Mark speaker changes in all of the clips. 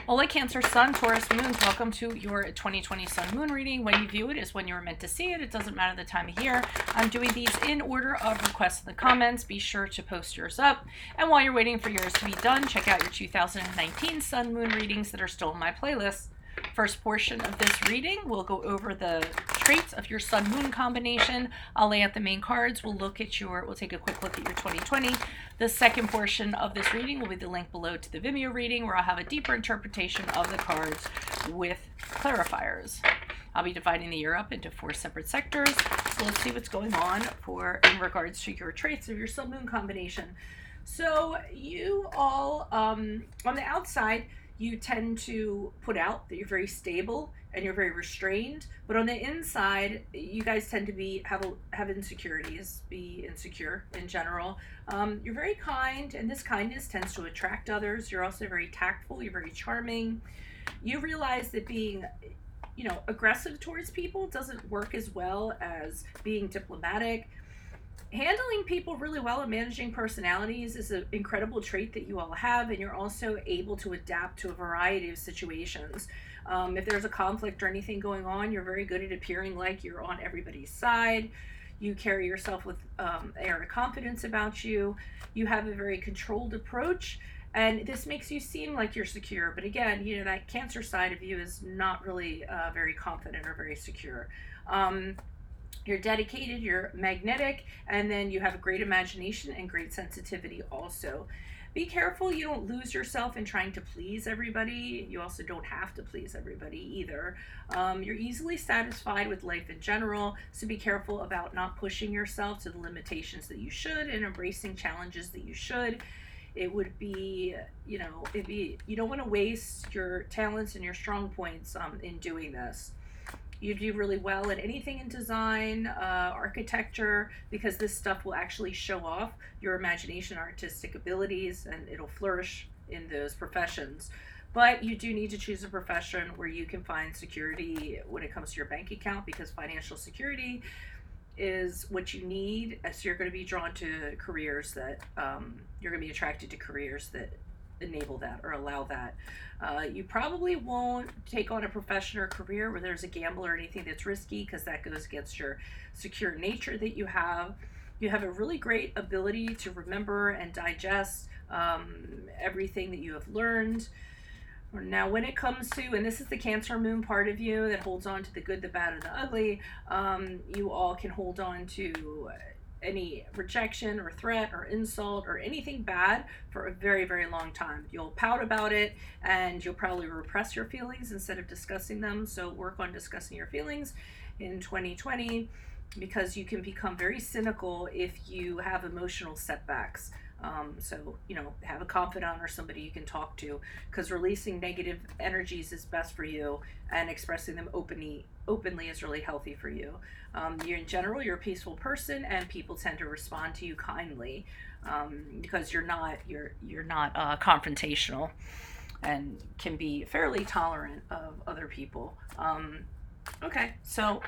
Speaker 1: Hola Cancer Sun, Taurus Moons, welcome to your 2020 Sun Moon reading. When you view it is when you were meant to see it. It doesn't matter the time of year. I'm doing these in order of requests in the comments. Be sure to post yours up. And while you're waiting for yours to be done, check out your 2019 Sun Moon readings that are still in my playlist. First portion of this reading, we'll go over the traits of your Sun Moon combination. I'll lay out the main cards. We'll take a quick look at your 2020. The second portion of this reading will be the link below to the Vimeo reading, where I'll have a deeper interpretation of the cards with clarifiers. I'll be dividing the year up into 4 separate sectors. So let's see what's going on in regards to your traits of your Sun Moon combination. So you all, on the outside, you tend to put out that you're very stable and you're very restrained, but on the inside, you guys tend to have insecurities, be insecure in general. You're very kind, and this kindness tends to attract others. You're also very tactful. You're very charming. You realize that being, aggressive towards people doesn't work as well as being diplomatic. Handling people really well and managing personalities is an incredible trait that you all have, and you're also able to adapt to a variety of situations. If there's a conflict or anything going on, you're very good at appearing like you're on everybody's side. You carry yourself with air of confidence about you. You have a very controlled approach, and this makes you seem like you're secure. But again, that Cancer side of you is not really very confident or very secure. You're dedicated, you're magnetic, and then you have a great imagination and great sensitivity also. Be careful you don't lose yourself in trying to please everybody. You also don't have to please everybody either. You're easily satisfied with life in general, so be careful about not pushing yourself to the limitations that you should and embracing challenges that you should. It would be, you don't want to waste your talents and your strong points in doing this. You do really well at anything in design, architecture, because this stuff will actually show off your imagination, artistic abilities, and it'll flourish in those professions. But you do need to choose a profession where you can find security when it comes to your bank account, because financial security is what you need. So you're going to be drawn to careers that, you're going to be attracted to careers that enable that or allow that. You probably won't take on a profession or career where there's a gamble or anything that's risky, because that goes against your secure nature that you have. You have a really great ability to remember and digest everything that you have learned. Now, when it comes to, and this is the Cancer Moon part of you that holds on to the good, the bad, and the ugly, you all can hold on to any rejection or threat or insult or anything bad for a very, very long time. You'll pout about it, and you'll probably repress your feelings instead of discussing them. So work on discussing your feelings in 2020, because you can become very cynical if you have emotional setbacks. So have a confidant or somebody you can talk to, because releasing negative energies is best for you, and expressing them openly is really healthy for you. In general, you're a peaceful person, and people tend to respond to you kindly, because you're not confrontational, and can be fairly tolerant of other people. Okay, so.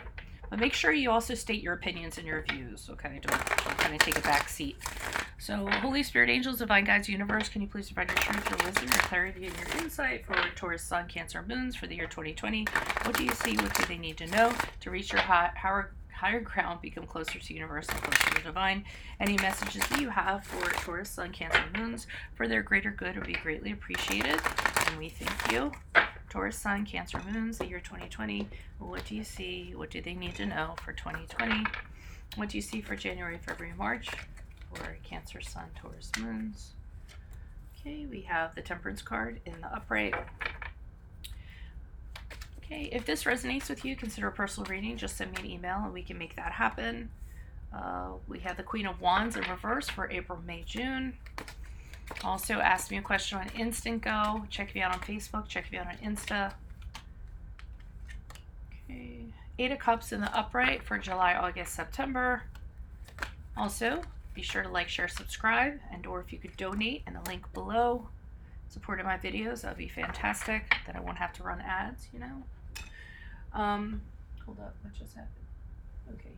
Speaker 1: But make sure you also state your opinions and your views, okay? Don't kind of take a back seat. So, Holy Spirit, angels, divine guides, universe, can you please provide your truth, your wisdom, your clarity, and your insight for Taurus, Sun, Cancer, Moons for the year 2020? What do you see? What do they need to know to reach your higher ground, become closer to universe and closer to divine? Any messages that you have for Taurus, Sun, Cancer, Moons for their greater good would be greatly appreciated, and we thank you. Taurus, Sun, Cancer, Moons, the year 2020. What do you see? What do they need to know for 2020? What do you see for January, February, March for Cancer, Sun, Taurus, Moons? Okay, we have the Temperance card in the upright. Okay, if this resonates with you, consider a personal reading. Just send me an email and we can make that happen. We have the Queen of Wands in reverse for April, May, June. Also, ask me a question on Instant Go. Check me out on Facebook. Check me out on Insta. Okay. 8 of Cups in the upright for July, August, September. Also, be sure to like, share, subscribe, and or if you could donate in the link below. Supporting my videos, that would be fantastic. Then I won't have to run ads, Hold up, what just happened? Okay.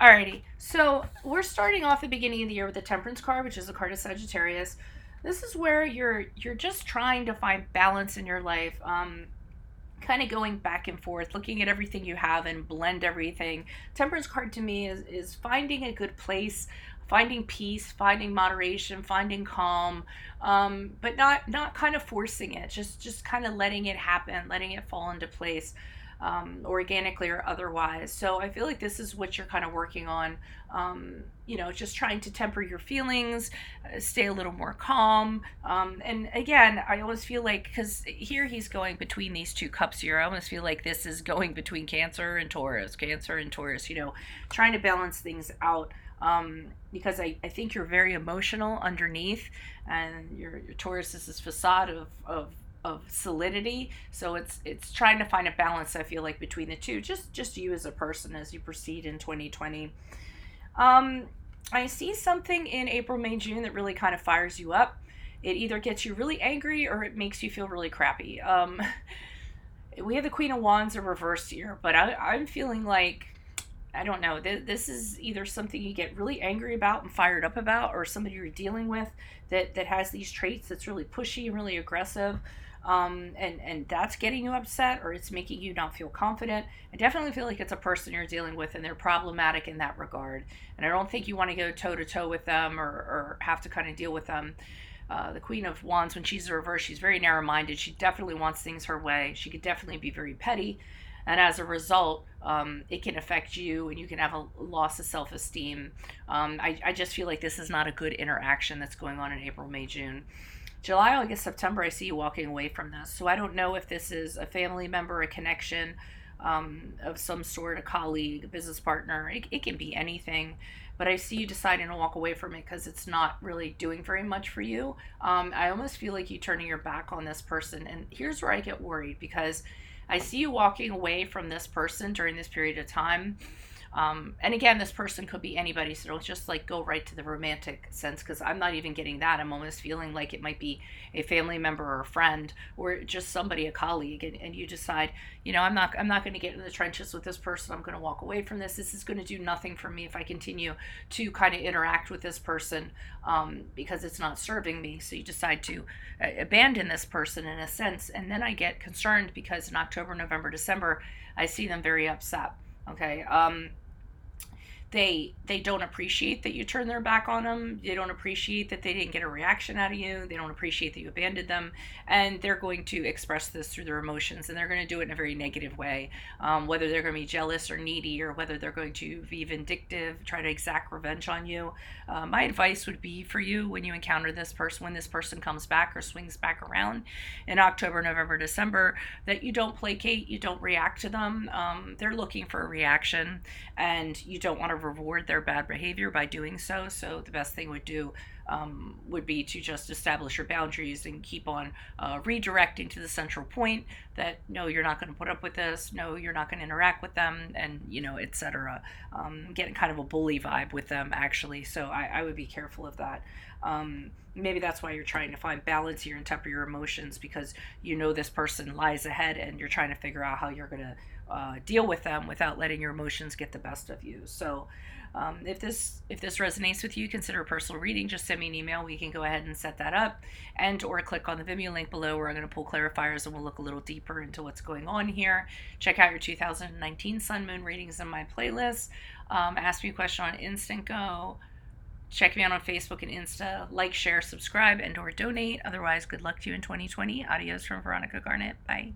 Speaker 1: Alrighty, so we're starting off the beginning of the year with the Temperance card, which is a card of Sagittarius. This is where you're just trying to find balance in your life. Kind of going back and forth, looking at everything you have and blend everything. Temperance card to me is finding a good place, finding peace, finding moderation, finding calm, but not kind of forcing it. Just kind of letting it happen, letting it fall into place. Organically or otherwise. So I feel like this is what you're kind of working on. Just trying to temper your feelings, stay a little more calm. And again, I always feel like, because here he's going between these two cups here, I almost feel like this is going between Cancer and Taurus, trying to balance things out. Because I think you're very emotional underneath, and your Taurus is this facade of solidity. So it's trying to find a balance, I feel like, between the two. Just you as a person as you proceed in 2020. I see something in April, May, June that really kind of fires you up. It either gets you really angry or it makes you feel really crappy. We have the Queen of Wands in reverse here, but I'm feeling like, I don't know, this is either something you get really angry about and fired up about, or somebody you're dealing with that has these traits that's really pushy and really aggressive. And that's getting you upset, or it's making you not feel confident. I definitely feel like it's a person you're dealing with and they're problematic in that regard. And I don't think you want to go toe to toe with them, or have to kind of deal with them. The Queen of Wands, when she's in reverse, she's very narrow minded. She definitely wants things her way. She could definitely be very petty. And as a result, it can affect you, and you can have a loss of self esteem. I just feel like this is not a good interaction that's going on in April, May, June. July, August, September, I see you walking away from this. So I don't know if this is a family member, a connection of some sort, a colleague, a business partner. It can be anything. But I see you deciding to walk away from it because it's not really doing very much for you. I almost feel like you turning your back on this person. And here's where I get worried, because I see you walking away from this person during this period of time. And again, this person could be anybody, so don't just like go right to the romantic sense, because I'm not even getting that. I'm almost feeling like it might be a family member or a friend, or just somebody, a colleague, and you decide, I'm not going to get in the trenches with this person. I'm going to walk away from this. This is going to do nothing for me if I continue to kind of interact with this person, because it's not serving me. So you decide to abandon this person in a sense, and then I get concerned because in October, November, December, I see them very upset. Okay. They don't appreciate that you turned their back on them. They don't appreciate that they didn't get a reaction out of you. They don't appreciate that you abandoned them. And they're going to express this through their emotions, and they're going to do it in a very negative way. Whether they're going to be jealous or needy, or whether they're going to be vindictive, try to exact revenge on you. My advice would be for you, when you encounter this person, when this person comes back or swings back around in October, November, December, that you don't placate, you don't react to them. They're looking for a reaction, and you don't want to reward their bad behavior by doing so. So the best thing would be to just establish your boundaries and keep on redirecting to the central point that no, you're not going to put up with this. No, you're not going to interact with them, and etc. Getting kind of a bully vibe with them, actually. So I would be careful of that. Maybe that's why you're trying to find balance here and temper your emotions, because this person lies ahead, and you're trying to figure out how you're going to deal with them without letting your emotions get the best of you. So if this resonates with you, consider a personal reading. Just send me an email. We can go ahead and set that up, or click on the Vimeo link below, where I'm going to pull clarifiers and we'll look a little deeper into what's going on here. Check out your 2019 Sun Moon readings in my playlist. Ask me a question on Instant Go. Check me out on Facebook and Insta. Like, share, subscribe, and/or donate. Otherwise, good luck to you in 2020. Adios from Veronica Garnett. Bye.